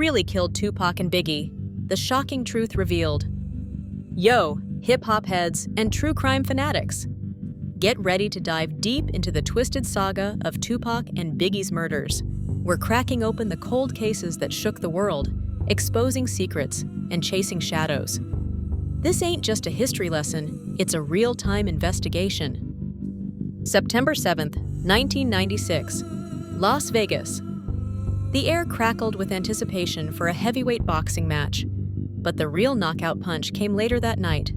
really killed Tupac and Biggie? The shocking truth revealed. Yo, hip-hop heads and true crime fanatics! Get ready to dive deep into the twisted saga of Tupac and Biggie's murders. We're cracking open the cold cases that shook the world, exposing secrets and chasing shadows. This ain't just a history lesson, it's a real-time investigation. September 7th, 1996, Las Vegas. The air crackled with anticipation for a heavyweight boxing match. But the real knockout punch came later that night.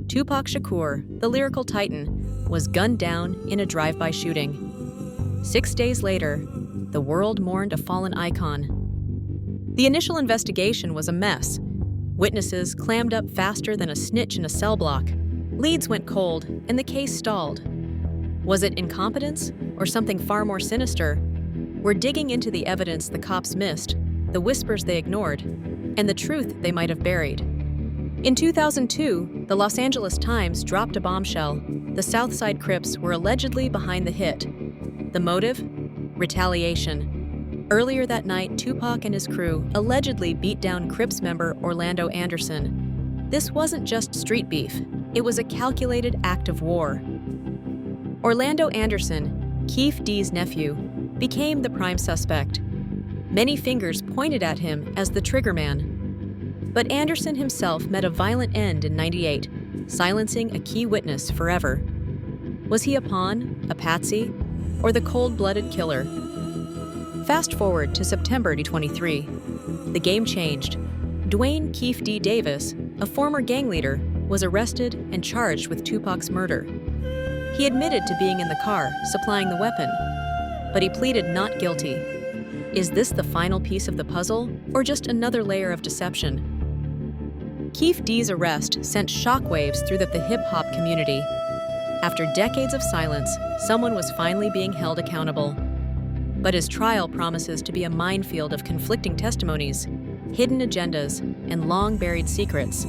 Tupac Shakur, the lyrical titan, was gunned down in a drive-by shooting. 6 days later, the world mourned a fallen icon. The initial investigation was a mess. Witnesses clammed up faster than a snitch in a cell block. Leads went cold, and the case stalled. Was it incompetence or something far more sinister? We're digging into the evidence the cops missed, the whispers they ignored, and the truth they might have buried. In 2002, the Los Angeles Times dropped a bombshell. The Southside Crips were allegedly behind the hit. The motive? Retaliation. Earlier that night, Tupac and his crew allegedly beat down Crips member Orlando Anderson. This wasn't just street beef, it was a calculated act of war. Orlando Anderson, Keefe D's nephew, became the prime suspect. Many fingers pointed at him as the triggerman. But Anderson himself met a violent end in '98, silencing a key witness forever. Was he a pawn, a patsy, or the cold-blooded killer? Fast forward to September 2023. The game changed. Dwayne Keefe D. Davis, a former gang leader, was arrested and charged with Tupac's murder. He admitted to being in the car, supplying the weapon, but he pleaded not guilty. Is this the final piece of the puzzle, or just another layer of deception? Keefe D's arrest sent shockwaves through the hip-hop community. After decades of silence, someone was finally being held accountable. But his trial promises to be a minefield of conflicting testimonies, hidden agendas, and long-buried secrets.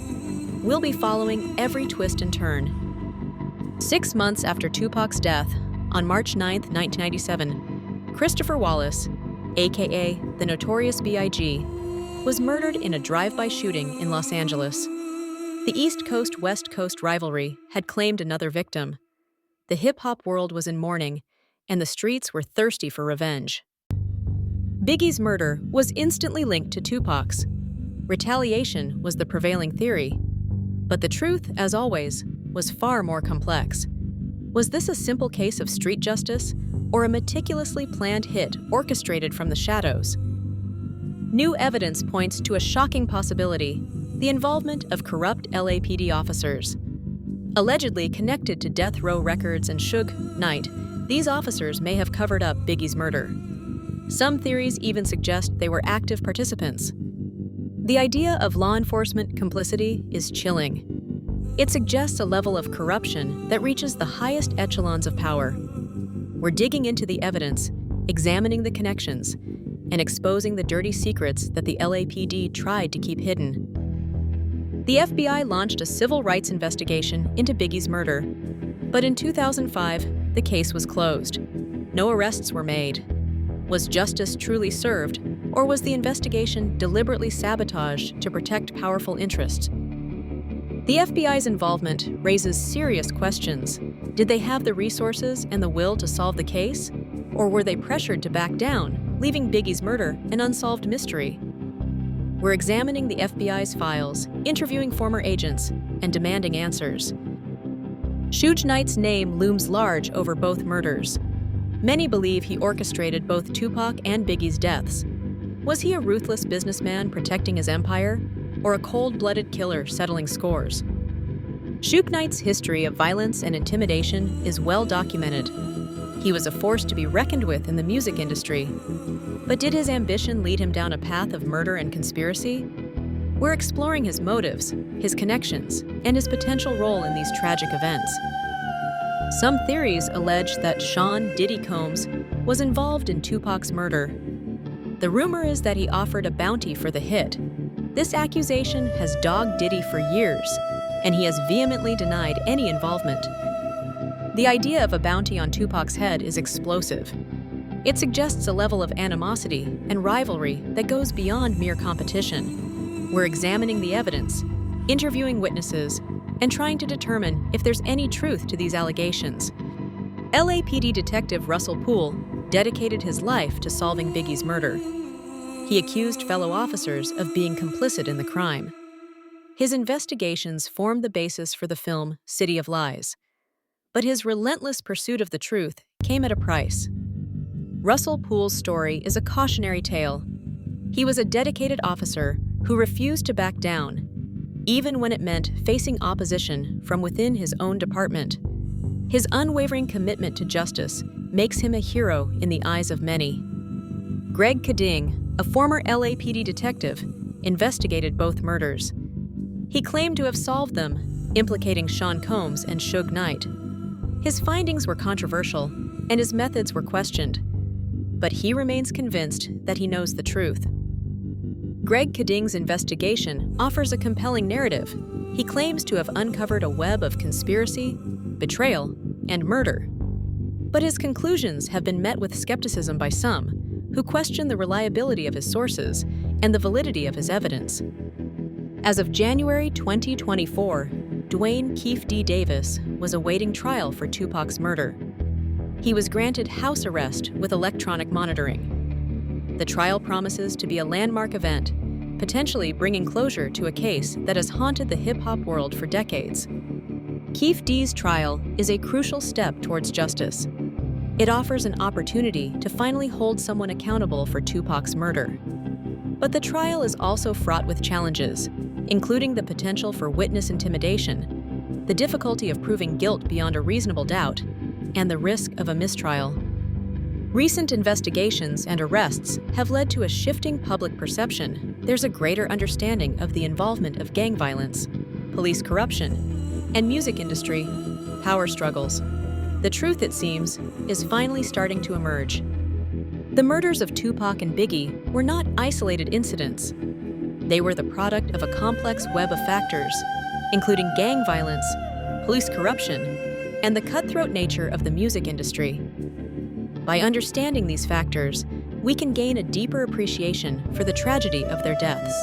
We'll be following every twist and turn. 6 months after Tupac's death, on March 9, 1997, Christopher Wallace, aka the Notorious B.I.G., was murdered in a drive-by shooting in Los Angeles. The East Coast-West Coast rivalry had claimed another victim. The hip-hop world was in mourning, and the streets were thirsty for revenge. Biggie's murder was instantly linked to Tupac's. Retaliation was the prevailing theory. But the truth, as always, was far more complex. Was this a simple case of street justice, or a meticulously planned hit orchestrated from the shadows? New evidence points to a shocking possibility: the involvement of corrupt LAPD officers. Allegedly connected to death row records and Suge Knight, these officers may have covered up Biggie's murder. Some theories even suggest they were active participants. The idea of law enforcement complicity is chilling. It suggests a level of corruption that reaches the highest echelons of power. We're digging into the evidence, examining the connections, and exposing the dirty secrets that the LAPD tried to keep hidden. The FBI launched a civil rights investigation into Biggie's murder, but in 2005, the case was closed. No arrests were made. Was justice truly served, or was the investigation deliberately sabotaged to protect powerful interests? The FBI's involvement raises serious questions. Did they have the resources and the will to solve the case? Or were they pressured to back down, leaving Biggie's murder an unsolved mystery? We're examining the FBI's files, interviewing former agents, and demanding answers. Suge Knight's name looms large over both murders. Many believe he orchestrated both Tupac and Biggie's deaths. Was he a ruthless businessman protecting his empire, or a cold-blooded killer settling scores? Suge Knight's history of violence and intimidation is well documented. He was a force to be reckoned with in the music industry. But did his ambition lead him down a path of murder and conspiracy? We're exploring his motives, his connections, and his potential role in these tragic events. Some theories allege that Sean Diddy Combs was involved in Tupac's murder. The rumor is that he offered a bounty for the hit. This accusation has dogged Diddy for years, and he has vehemently denied any involvement. The idea of a bounty on Tupac's head is explosive. It suggests a level of animosity and rivalry that goes beyond mere competition. We're examining the evidence, interviewing witnesses, and trying to determine if there's any truth to these allegations. LAPD Detective Russell Poole dedicated his life to solving Biggie's murder. He accused fellow officers of being complicit in the crime. His investigations formed the basis for the film City of Lies. But his relentless pursuit of the truth came at a price. Russell Poole's story is a cautionary tale. He was a dedicated officer who refused to back down, even when it meant facing opposition from within his own department. His unwavering commitment to justice makes him a hero in the eyes of many. Greg Kading, a former LAPD detective, investigated both murders. He claimed to have solved them, implicating Sean Combs and Suge Knight. His findings were controversial, and his methods were questioned. But he remains convinced that he knows the truth. Greg Kading's investigation offers a compelling narrative. He claims to have uncovered a web of conspiracy, betrayal, and murder. But his conclusions have been met with skepticism by some, who question the reliability of his sources and the validity of his evidence. As of January 2024, Dwayne Keefe D. Davis was awaiting trial for Tupac's murder. He was granted house arrest with electronic monitoring. The trial promises to be a landmark event, potentially bringing closure to a case that has haunted the hip-hop world for decades. Keefe D's trial is a crucial step towards justice. It offers an opportunity to finally hold someone accountable for Tupac's murder. But the trial is also fraught with challenges, including the potential for witness intimidation, the difficulty of proving guilt beyond a reasonable doubt, and the risk of a mistrial. Recent investigations and arrests have led to a shifting public perception. There's a greater understanding of the involvement of gang violence, police corruption, and music industry power struggles. The truth, it seems, is finally starting to emerge. The murders of Tupac and Biggie were not isolated incidents. They were the product of a complex web of factors, including gang violence, police corruption, and the cutthroat nature of the music industry. By understanding these factors, we can gain a deeper appreciation for the tragedy of their deaths.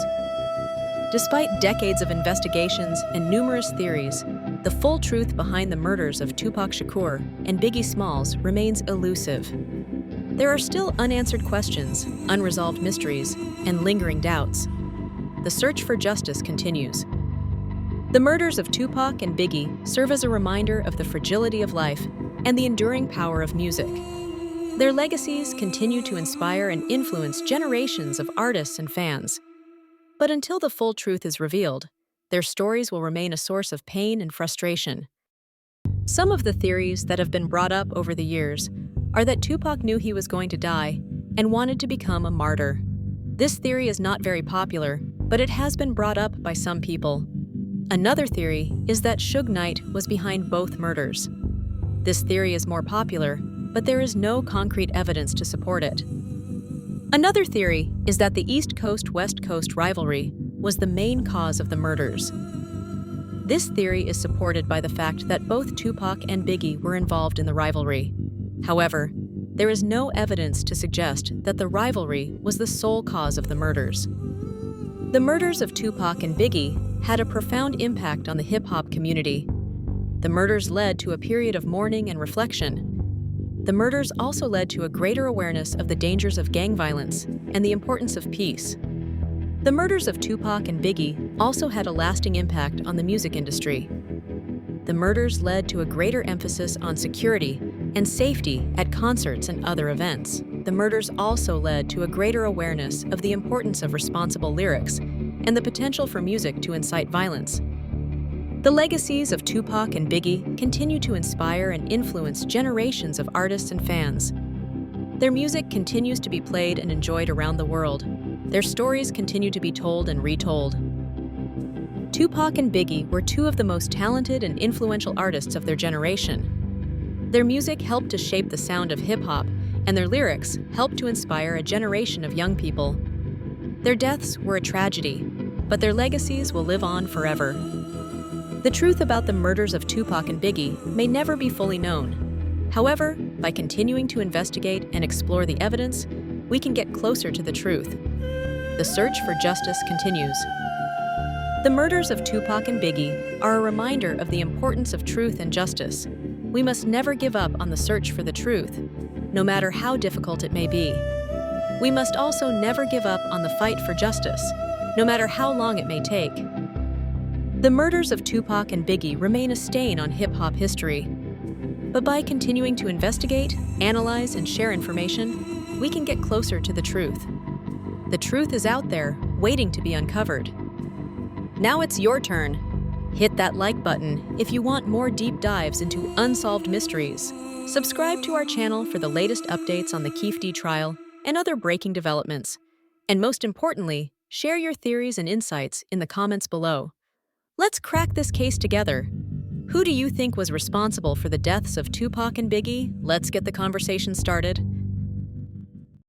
Despite decades of investigations and numerous theories, the full truth behind the murders of Tupac Shakur and Biggie Smalls remains elusive. There are still unanswered questions, unresolved mysteries, and lingering doubts. The search for justice continues. The murders of Tupac and Biggie serve as a reminder of the fragility of life and the enduring power of music. Their legacies continue to inspire and influence generations of artists and fans. But until the full truth is revealed, their stories will remain a source of pain and frustration. Some of the theories that have been brought up over the years are that Tupac knew he was going to die and wanted to become a martyr. This theory is not very popular, but it has been brought up by some people. Another theory is that Suge Knight was behind both murders. This theory is more popular, but there is no concrete evidence to support it. Another theory is that the East Coast-West Coast rivalry was the main cause of the murders. This theory is supported by the fact that both Tupac and Biggie were involved in the rivalry. However, there is no evidence to suggest that the rivalry was the sole cause of the murders. The murders of Tupac and Biggie had a profound impact on the hip-hop community. The murders led to a period of mourning and reflection. The murders also led to a greater awareness of the dangers of gang violence and the importance of peace. The murders of Tupac and Biggie also had a lasting impact on the music industry. The murders led to a greater emphasis on security and safety at concerts and other events. The murders also led to a greater awareness of the importance of responsible lyrics and the potential for music to incite violence. The legacies of Tupac and Biggie continue to inspire and influence generations of artists and fans. Their music continues to be played and enjoyed around the world. Their stories continue to be told and retold. Tupac and Biggie were two of the most talented and influential artists of their generation. Their music helped to shape the sound of hip-hop, and their lyrics helped to inspire a generation of young people. Their deaths were a tragedy, but their legacies will live on forever. The truth about the murders of Tupac and Biggie may never be fully known. However, by continuing to investigate and explore the evidence, we can get closer to the truth. The search for justice continues. The murders of Tupac and Biggie are a reminder of the importance of truth and justice. We must never give up on the search for the truth, no matter how difficult it may be. We must also never give up on the fight for justice, no matter how long it may take. The murders of Tupac and Biggie remain a stain on hip-hop history. But by continuing to investigate, analyze, and share information, we can get closer to the truth. The truth is out there, waiting to be uncovered. Now it's your turn. Hit that like button if you want more deep dives into unsolved mysteries. Subscribe to our channel for the latest updates on the Keefe D trial and other breaking developments. And most importantly, share your theories and insights in the comments below. Let's crack this case together. Who do you think was responsible for the deaths of Tupac and Biggie? Let's get the conversation started.